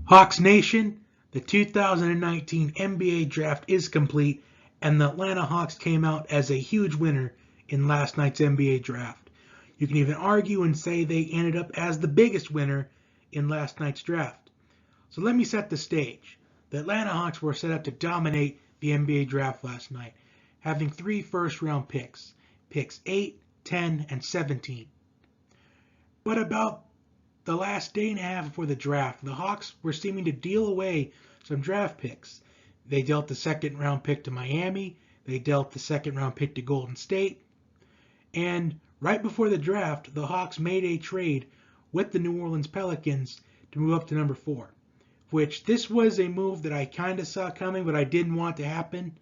Hawks Nation, the 2019 NBA draft is complete, and the Atlanta Hawks came out as a huge winner in last night's NBA draft. You can even argue and say they ended up as the biggest winner in last night's draft. So let me set the stage. The Atlanta Hawks were set up to dominate the NBA draft last night, having 3 first-round picks, picks 8, 10, and 17. But about the last day and a half before the draft, the Hawks were seeming to deal away some draft picks. They dealt the second round pick to Miami, they dealt the second round pick to Golden State, and right before the draft, the Hawks made a trade with the New Orleans Pelicans to move up to number 4, which this was a move that I kind of saw coming, but I didn't want to happen.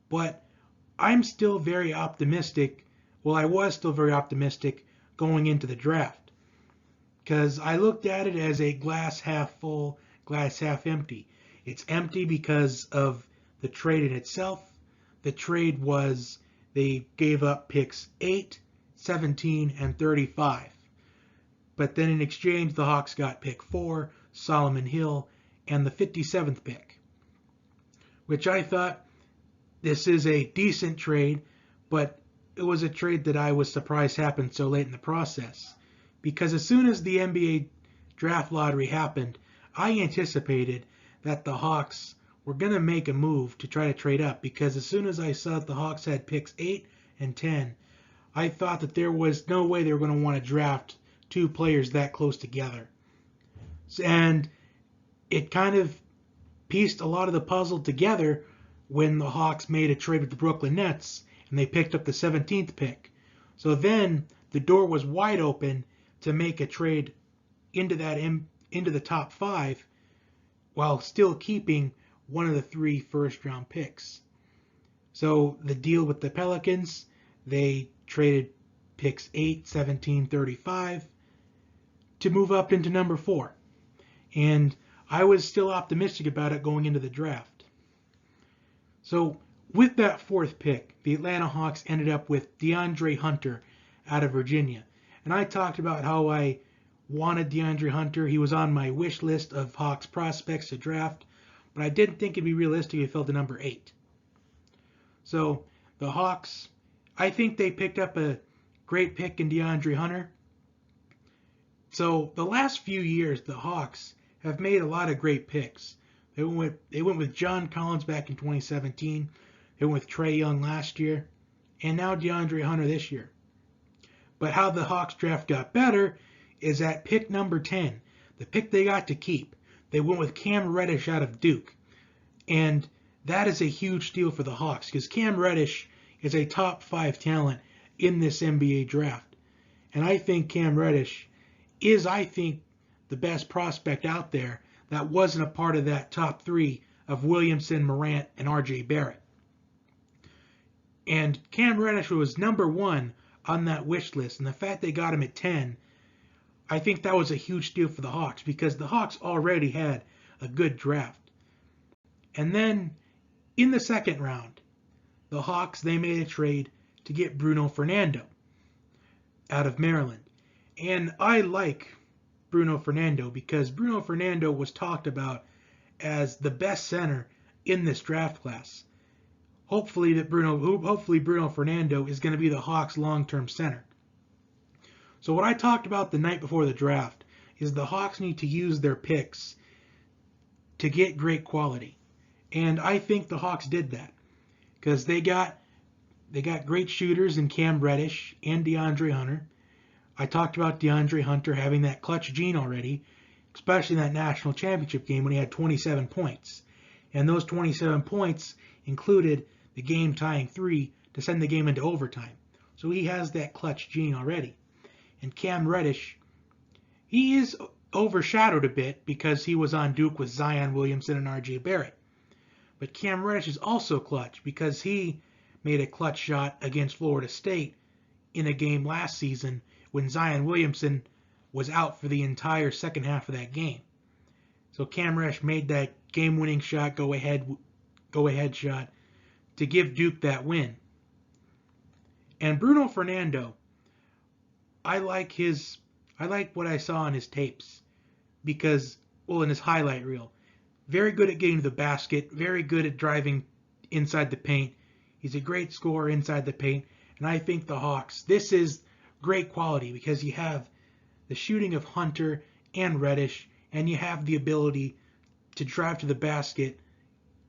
But I'm still very optimistic. Well, I was still very optimistic going into the draft, because I looked at it as a glass half full, glass half empty. It's empty because of the trade in itself. The trade was they gave up picks 8, 17, and 35. But then in exchange, the Hawks got pick 4, Solomon Hill, and the 57th pick, which I thought this is a decent trade, but it was a trade that I was surprised happened so late in the process. Because as soon as the NBA draft lottery happened, I anticipated that the Hawks were going to make a move to try to trade up. Because as soon as I saw that the Hawks had picks 8 and 10, I thought that there was no way they were going to want to draft 2 players that close together. And it kind of pieced a lot of the puzzle together when the Hawks made a trade with the Brooklyn Nets and they picked up the 17th pick. So then the door was wide open to make a trade into the top 5 while still keeping one of the 3 first-round picks. So the deal with the Pelicans, they traded picks 8, 17, 35 to move up into number 4. And I was still optimistic about it going into the draft. So with that 4th pick, the Atlanta Hawks ended up with DeAndre Hunter out of Virginia. And I talked about how I wanted DeAndre Hunter. He was on my wish list of Hawks prospects to draft, but I didn't think it'd be realistic if he fell to number 8. So the Hawks, I think they picked up a great pick in DeAndre Hunter. So the last few years, the Hawks have made a lot of great picks. They went with John Collins back in 2017. They went with Trae Young last year, and now DeAndre Hunter this year. But how the Hawks draft got better is at pick number 10, the pick they got to keep. They went with Cam Reddish out of Duke. And that is a huge steal for the Hawks because Cam Reddish is a top 5 talent in this NBA draft. And I think Cam Reddish is, the best prospect out there that wasn't a part of that top 3 of Williamson, Morant, and RJ Barrett. And Cam Reddish was number 1 on that wish list, and the fact they got him at 10, I think that was a huge steal for the Hawks because the Hawks already had a good draft. And then in the second round, the Hawks, they made a trade to get Bruno Fernando out of Maryland. And I like Bruno Fernando because Bruno Fernando was talked about as the best center in this draft class. Hopefully Bruno Fernando is going to be the Hawks' long-term center. So what I talked about the night before the draft is the Hawks need to use their picks to get great quality. And I think the Hawks did that because they got great shooters in Cam Reddish and DeAndre Hunter. I talked about DeAndre Hunter having that clutch gene already, especially in that national championship game when he had 27 points. And those 27 points included the game-tying 3 to send the game into overtime. So he has that clutch gene already. And Cam Reddish, he is overshadowed a bit because he was on Duke with Zion Williamson and RJ Barrett. But Cam Reddish is also clutch because he made a clutch shot against Florida State in a game last season when Zion Williamson was out for the entire second half of that game. So Cam Reddish made that game-winning shot, go-ahead shot to give Duke that win. And Bruno Fernando, I like what I saw on his tapes because well, in his highlight reel. Very good at getting to the basket, very good at driving inside the paint. He's a great scorer inside the paint. And I think the Hawks, this is great quality because you have the shooting of Hunter and Reddish, and you have the ability to drive to the basket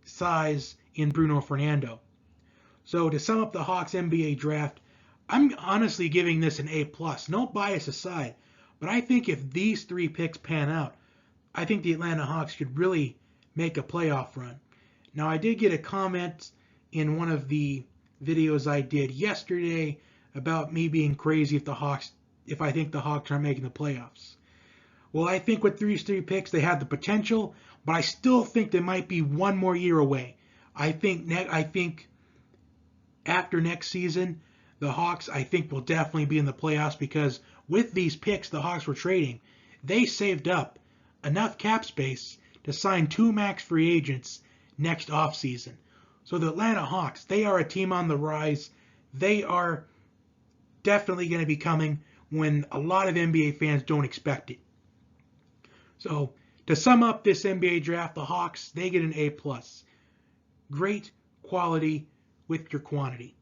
size in Bruno Fernando. So to sum up the Hawks NBA draft, I'm honestly giving this an A+. No bias aside, but I think if these three picks pan out, I think the Atlanta Hawks could really make a playoff run. Now, I did get a comment in one of the videos I did yesterday about me being crazy if I think the Hawks aren't making the playoffs. Well, I think with these three picks, they have the potential, but I still think they might be one more year away. I think after next season, the Hawks, I think, will definitely be in the playoffs because with these picks the Hawks were trading, they saved up enough cap space to sign 2 max free agents next offseason. So the Atlanta Hawks, they are a team on the rise. They are definitely going to be coming when a lot of NBA fans don't expect it. So to sum up this NBA draft, the Hawks, they get an A+. Great quality with your quantity.